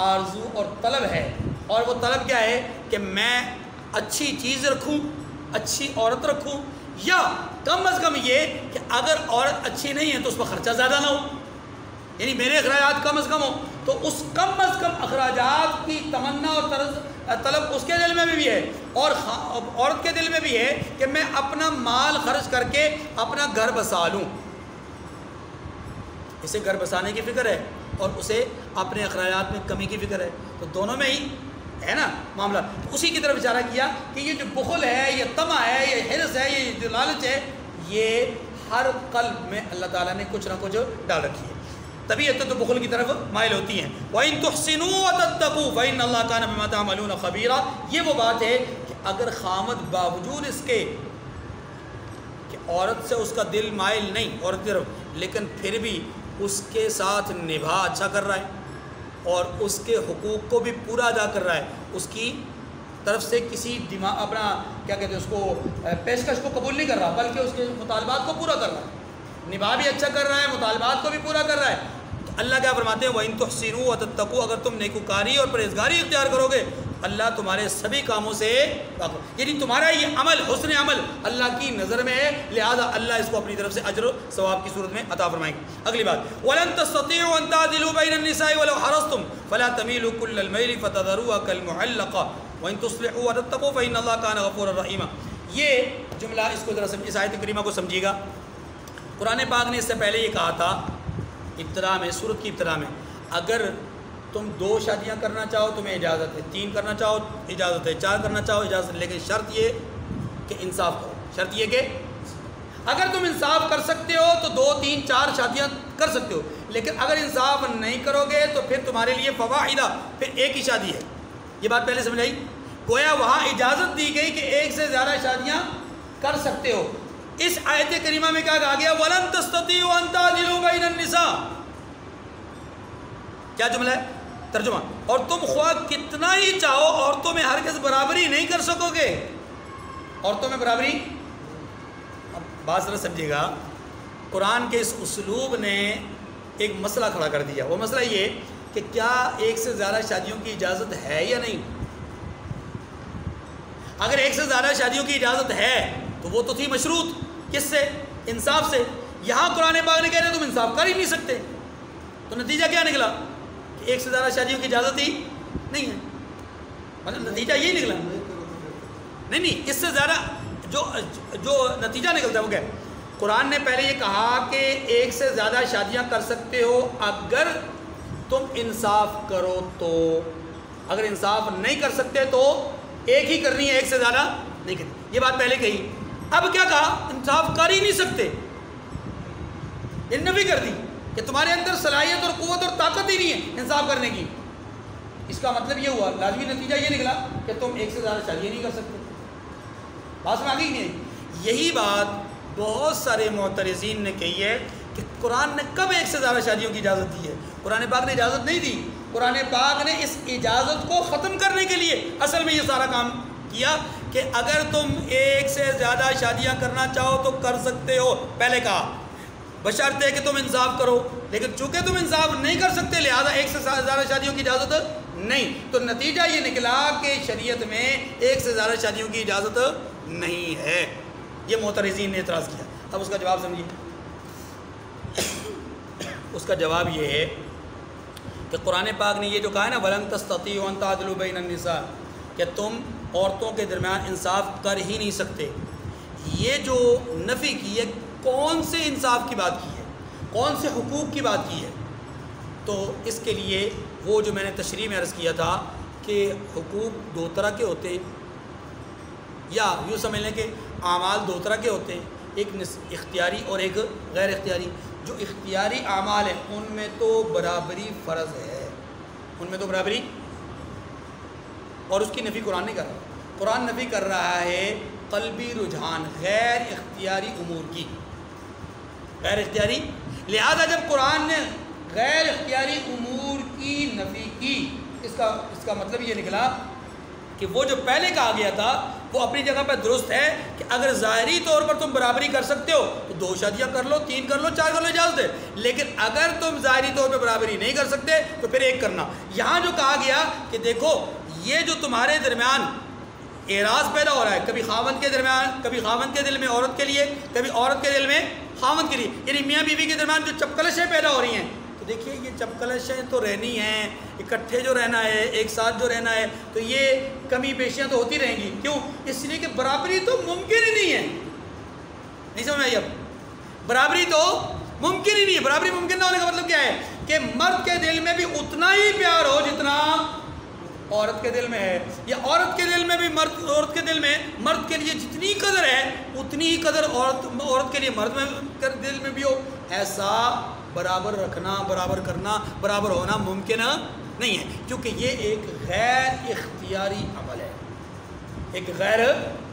آرزو اور طلب ہے. اور وہ طلب کیا ہے کہ میں اچھی چیز رکھوں، اچھی عورت رکھوں، یا کم از کم یہ کہ اگر عورت اچھی نہیں ہے تو اس پر خرچہ زیادہ نہ ہو، یعنی میرے اخراجات کم از کم ہو. تو اس کم از کم اخراجات کی تمنا اور طلب اس کے دل میں بھی ہے، اور عورت کے دل میں بھی ہے کہ میں اپنا مال خرچ کر کے اپنا گھر بسا لوں. اسے گھر بسانے کی فکر ہے اور اسے اپنے اخراجات میں کمی کی فکر ہے. تو دونوں میں ہی ہے نا معاملہ. اسی کی طرف اشارہ کیا کہ یہ جو بخل ہے، یہ طمع ہے، یہ حرص ہے، یہ جو لالچ ہے، یہ ہر قلب میں اللہ تعالیٰ نے کچھ نہ کچھ ڈال رکھی ہے. طبیعت تو بخل کی طرف مائل ہوتی ہیں. وَإِن تُحْسِنُوا وَتَتَّقُوا فَإِنَّ اللَّهَ كَانَ بِمَا تَعْمَلُونَ خَبِيرًا. یہ وہ بات ہے کہ اگر خامد باوجود اس کے کہ عورت سے اس کا دل مائل نہیں عورت کی طرف، لیکن پھر بھی اس کے ساتھ نبھا اچھا کر رہا ہے اور اس کے حقوق کو بھی پورا ادا کر رہا ہے، اس کی طرف سے کسی اپنا کیا کہتے ہیں اس کو پیشکش کو قبول نہیں کر رہا، بلکہ اس کے مطالبات کو پورا کر رہا ہے، نبھا بھی اچھا کر رہا ہے، مطالبات کو بھی پورا کر رہا ہے. تو اللہ کیا فرماتے ہیں وَإِن تُحْسِنُوا وَتَتَّقُوا، اگر تم نیکوکاری اور پرہیزگاری اختیار کرو گے اللہ تمہارے سبھی کاموں سے واقف، یعنی تمہارا یہ عمل، حسن عمل اللہ کی نظر میں ہے، لہذا اللہ اس کو اپنی طرف سے اجر و ثواب کی صورت میں عطا فرمائیں گے. اگلی بات وَلَن تَسْتَطِيعُوا أَن تَعْدِلُوا بَيْنَ النِّسَاءِ وَلَوْ حَرَصْتُمْ فَلَا تَمِيلُوا كُلَّ الْمَيْلِ فَتَذَرُوهَا كَالْمُعَلَّقَةِ وَإِن تُصْلِحُوا وَتَتَّقُوا فَإِنَّ اللَّهَ كَانَ غَفُورًا رَحِيمًا. یہ جملہ اس کو ذرا سمجھیے، اس آیت کریمہ کو سمجھیے گا. قرآن پاک نے اس سے پہلے یہ کہا تھا ابتدا میں، سورت کی ابتدا میں، اگر تم 2 شادیاں کرنا چاہو تمہیں اجازت ہے، 3 کرنا چاہو اجازت ہے، 4 کرنا چاہو اجازت ہے، لیکن شرط یہ کہ انصاف کرو. شرط یہ کہ اگر تم انصاف کر سکتے ہو تو 2 3 4 شادیاں کر سکتے ہو، لیکن اگر انصاف نہیں کرو گے تو پھر تمہارے لیے فواحدہ، پھر ایک ہی شادی ہے. یہ بات پہلے سمجھ آئی؟ گویا وہاں اجازت دی گئی کہ ایک سے زیادہ شادیاں کر سکتے ہو. اس آیت کریمہ میں کیا کہا گیا؟ وَلَن تَسْتَطِيعُوا أَن تَعْدِلُوا بَيْنَ النِّسَاءِ. کیا جملہ ہے؟ ترجمہ. اور تم خواہ کتنا ہی چاہو عورتوں میں ہرگز برابری نہیں کر سکو گے. عورتوں میں برابری، اب بات ذرا سمجھیے گا. قرآن کے اس اسلوب نے ایک مسئلہ کھڑا کر دیا. وہ مسئلہ یہ کہ کیا ایک سے زیادہ شادیوں کی اجازت ہے یا نہیں. اگر ایک سے زیادہ شادیوں کی اجازت ہے تو وہ تو تھی مشروط. کس سے؟ انصاف سے. یہاں قرآن پاک نے کہہ رہے تم انصاف کر ہی نہیں سکتے. تو نتیجہ کیا نکلا؟ کہ ایک سے زیادہ شادیوں کی اجازت ہی نہیں ہے. مطلب نتیجہ یہی نکلا. نہیں اس سے زیادہ جو نتیجہ نکلتا ہے وہ کیا ہے؟ قرآن نے پہلے یہ کہا کہ ایک سے زیادہ شادیاں کر سکتے ہو اگر تم انصاف کرو تو. اگر انصاف نہیں کر سکتے تو ایک ہی کرنی ہے، ایک سے زیادہ نہیں کرنی. یہ بات پہلے کہی. اب کیا کہا؟ انصاف کر ہی نہیں سکتے. یہ نفی کر دی کہ تمہارے اندر صلاحیت اور قوت اور طاقت ہی نہیں ہے انصاف کرنے کی. اس کا مطلب یہ ہوا، لازمی نتیجہ یہ نکلا کہ تم ایک سے زیادہ شادیاں نہیں کر سکتے. بات میں آگے ہی نہیں. یہی بات بہت سارے معترضین نے کہی ہے کہ قرآن نے کب ایک سے زیادہ شادیوں کی اجازت دی ہے؟ قرآن پاک نے اجازت نہیں دی. قرآن پاک نے اس اجازت کو ختم کرنے کے لیے اصل میں یہ سارا کام کیا کہ اگر تم ایک سے زیادہ شادیاں کرنا چاہو تو کر سکتے ہو. پہلے کہا بشرطے کہ تم انصاف کرو، لیکن چونکہ تم انصاف نہیں کر سکتے لہذا ایک سے زیادہ شادیوں کی اجازت نہیں. تو نتیجہ یہ نکلا کہ شریعت میں ایک سے زیادہ شادیوں کی اجازت نہیں ہے. یہ معترضین نے اعتراض کیا. اب اس کا جواب سمجھیے. اس کا جواب یہ ہے کہ قرآن پاک نے یہ جو کہا ہے نا وَلَن تَسْتَطِيعُوا أَن تَعْدِلُوا بَيْنَ النِّسَاءِ، کہ تم عورتوں کے درمیان انصاف کر ہی نہیں سکتے. یہ جو نفی کی ہے کون سے انصاف کی بات کی ہے؟ کون سے حقوق کی بات کی ہے؟ تو اس کے لیے وہ جو میں نے تشریح میں عرض کیا تھا کہ حقوق دو طرح کے ہوتے ہیں، یا یوں سمجھ لیں کہ اعمال دو طرح کے ہوتے ہیں، ایک اختیاری اور ایک غیر اختیاری. جو اختیاری اعمال ہیں ان میں تو برابری فرض ہے، ان میں تو برابری، اور اس کی نفی قرآن نہیں کر رہا. قرآن نفی کر رہا ہے قلبی رجحان، غیر اختیاری امور کی. غیر اختیاری، لہذا جب قرآن نے غیر اختیاری امور کی نفی کی اس کا مطلب یہ نکلا کہ وہ جو پہلے کہا گیا تھا وہ اپنی جگہ پہ درست ہے کہ اگر ظاہری طور پر تم برابری کر سکتے ہو تو 2 شادیاں کر لو، 3 کر لو، 4 کر لو، اجازت ہے. لیکن اگر تم ظاہری طور پہ برابری نہیں کر سکتے تو پھر 1 کرنا. یہاں جو کہا گیا کہ دیکھو یہ جو تمہارے درمیان اعراض پیدا ہو رہا ہے، کبھی خاوند کے درمیان، کبھی خاوند کے دل میں عورت کے لیے، کبھی عورت کے دل میں خاوند کے لیے، یعنی میاں بیوی کے درمیان جو چپکلشیں پیدا ہو رہی ہیں، تو دیکھیے یہ چپکلشیں تو رہنی ہیں، اکٹھے جو رہنا ہے، ایک ساتھ جو رہنا ہے، تو یہ کمی بیشیاں تو ہوتی رہیں گی. کیوں؟ اس لیے کہ برابری تو ممکن ہی نہیں ہے. نہیں سمجھ میں آئی؟ اب برابری تو ممکن ہی نہیں ہے. برابری ممکن نہ ہونے کا مطلب کیا ہے؟ کہ مرد کے دل میں بھی اتنا ہی پیار ہو جتنا عورت کے دل میں ہے، یا عورت کے دل میں بھی عورت کے دل میں مرد کے لیے جتنی قدر ہے اتنی ہی قدر عورت کے لیے مرد میں دل میں بھی ہو. ایسا برابر رکھنا، برابر کرنا، برابر ہونا ممکن نہیں ہے، کیونکہ یہ ایک غیر اختیاری عمل ہے، ایک غیر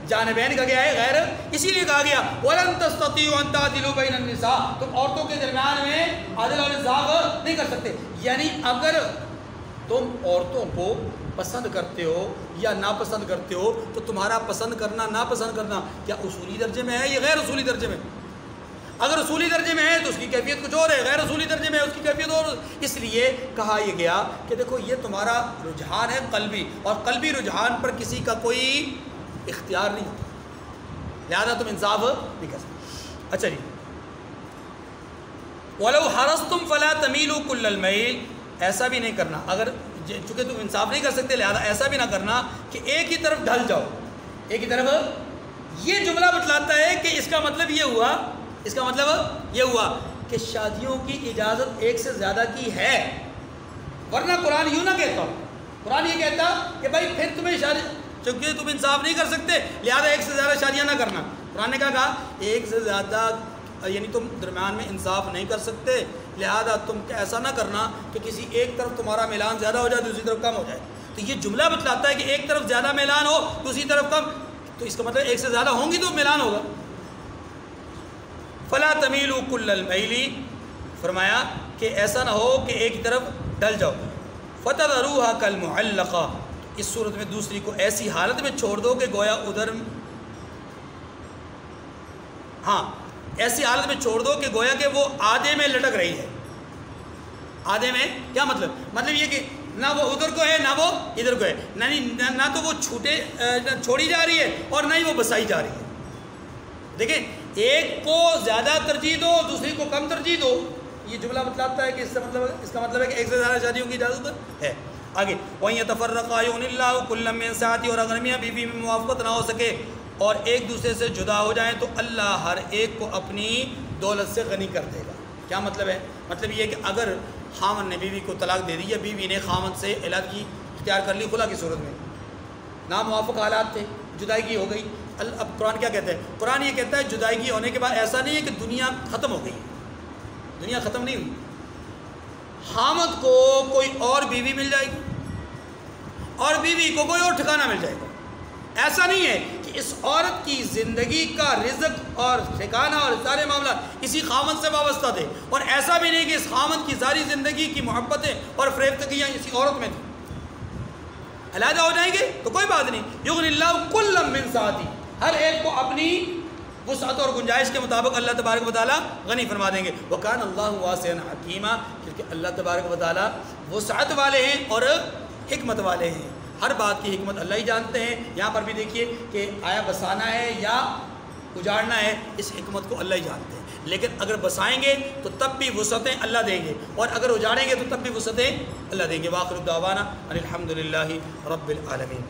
جانبین کا گیا ہے، غیر. اسی لیے کہا گیا وَلَن تَسْتَطِيعُوا أَن تَعْدِلُوا بَيْنَ النِّسَاءِ، تم عورتوں کے درمیان میں عدل اور انصاف نہیں کر سکتے. یعنی اگر تم عورتوں کو پسند کرتے ہو یا ناپسند کرتے ہو تو تمہارا پسند کرنا ناپسند کرنا کیا اصولی درجے میں ہے یا غیر اصولی درجے میں؟ اگر اصولی درجے میں ہے تو اس کی کیفیت کچھ اور ہے، غیر اصولی درجے میں ہے اس کی کیفیت اور. اس لیے کہا یہ گیا کہ دیکھو یہ تمہارا رجحان ہے قلبی، اور قلبی رجحان پر کسی کا کوئی اختیار نہیں ہوتا، لہذا تم انصاف نہیں کر سکتے. اچھا جی، وَلَوْ حَرَصْتُمْ فَلَا تَمِيلُوا كُلَّ الْمَيْلِ، ایسا بھی نہیں کرنا. اگر چونکہ تم انصاف نہیں کر سکتے لہذا ایسا بھی نہ کرنا کہ ایک ہی طرف ڈھل جاؤ، ایک ہی طرف. یہ جملہ بتلاتا ہے کہ اس کا مطلب یہ ہوا، اس کا مطلب یہ ہوا کہ شادیوں کی اجازت ایک سے زیادہ کی ہے، ورنہ قرآن یوں نہ کہتا. قرآن یہ کہتا کہ بھائی پھر تمہیں شادی، چونکہ تم انصاف نہیں کر سکتے لہذا ایک سے زیادہ شادیاں نہ کرنا. قرآن نے کہا ایک سے زیادہ، یعنی تم درمیان میں انصاف نہیں کر سکتے لہذا تم ایسا نہ کرنا کہ کسی ایک طرف تمہارا میلان زیادہ ہو جائے دوسری طرف کم ہو جائے. تو یہ جملہ بتلاتا ہے کہ ایک طرف زیادہ میلان ہو دوسری طرف کم. تو اس کا مطلب ایک سے زیادہ ہوں گی تو ملان ہوگا. فلا تمیلوا کل المیل، فرمایا کہ ایسا نہ ہو کہ ایک طرف ڈل جاؤ. فتذروها کالمعلقہ، اس صورت میں دوسری کو ایسی حالت میں چھوڑ دو کہ گویا ادھر، ہاں ایسی حالت میں چھوڑ دو کہ گویا کہ وہ آدھے میں لٹک رہی ہے. آدھے میں کیا مطلب؟ مطلب یہ کہ نہ وہ ادھر کو ہے نہ وہ ادھر کو ہے، نہ تو وہ چھوڑی جا رہی ہے اور نہ ہی وہ بسائی جا رہی ہے. دیکھیں ایک کو زیادہ ترجیح دو دوسری کو کم ترجیح دو، یہ جملہ بتلاتا ہے کہ اس کا مطلب ہے کہ ایک سے زیادہ شادیوں کی اجازت ہے. آگے وَإِن يَتَفَرَّقَا يُغْنِ اللَّهُ كُلًّا مِّن سَعَتِهِ، اور اگر میاں بیوی میں موافقت نہ ہو سکے اور ایک دوسرے سے جدا ہو جائیں تو اللہ ہر ایک کو اپنی دولت سے غنی کر دے گا. کیا مطلب ہے؟ مطلب یہ کہ اگر خاوند نے بیوی کو طلاق دے دی یا بیوی نے خاوند سے علیحدگی اختیار کر لی خلا کی صورت میں، ناموافق حالات تھے، جدائیگی ہو گئی. اب قرآن کیا کہتا ہے؟ قرآن یہ کہتا ہے جدائیگی ہونے کے بعد ایسا نہیں ہے کہ دنیا ختم ہو گئی، دنیا ختم نہیں ہوئی. خاوند کو کوئی اور بیوی مل جائے گی اور بیوی کو کوئی اور ٹھکانہ مل جائے گا. ایسا نہیں ہے کہ اس عورت کی زندگی کا رزق اور ٹھکانہ اور سارے معاملات اسی خاوند سے وابستہ تھے، اور ایسا بھی نہیں کہ اس خاوند کی ساری زندگی کی محبتیں اور فریفتگیاں اسی عورت میں تھیں. علیحدہ ہو جائیں گے تو کوئی بات نہیں. یغنی اللہ کلا من سعتہ، ہر ایک کو اپنی وسعت اور گنجائش کے مطابق اللہ تبارک و تعالیٰ غنی فرما دیں گے. وکان اللہ واسعا حکیما، کیونکہ اللہ تبارک و تعالیٰ وسعت والے ہیں اور حکمت والے ہیں. ہر بات کی حکمت اللہ ہی جانتے ہیں. یہاں پر بھی دیکھیے کہ آیا بسانا ہے یا اجاڑنا ہے، اس حکمت کو اللہ ہی جانتے ہیں. لیکن اگر بسائیں گے تو تب بھی وسعتیں اللہ دیں گے، اور اگر اجاڑیں گے تو تب بھی وسعتیں اللہ دیں گے. وآخر دعوانا ان الحمد للہ رب العالمین.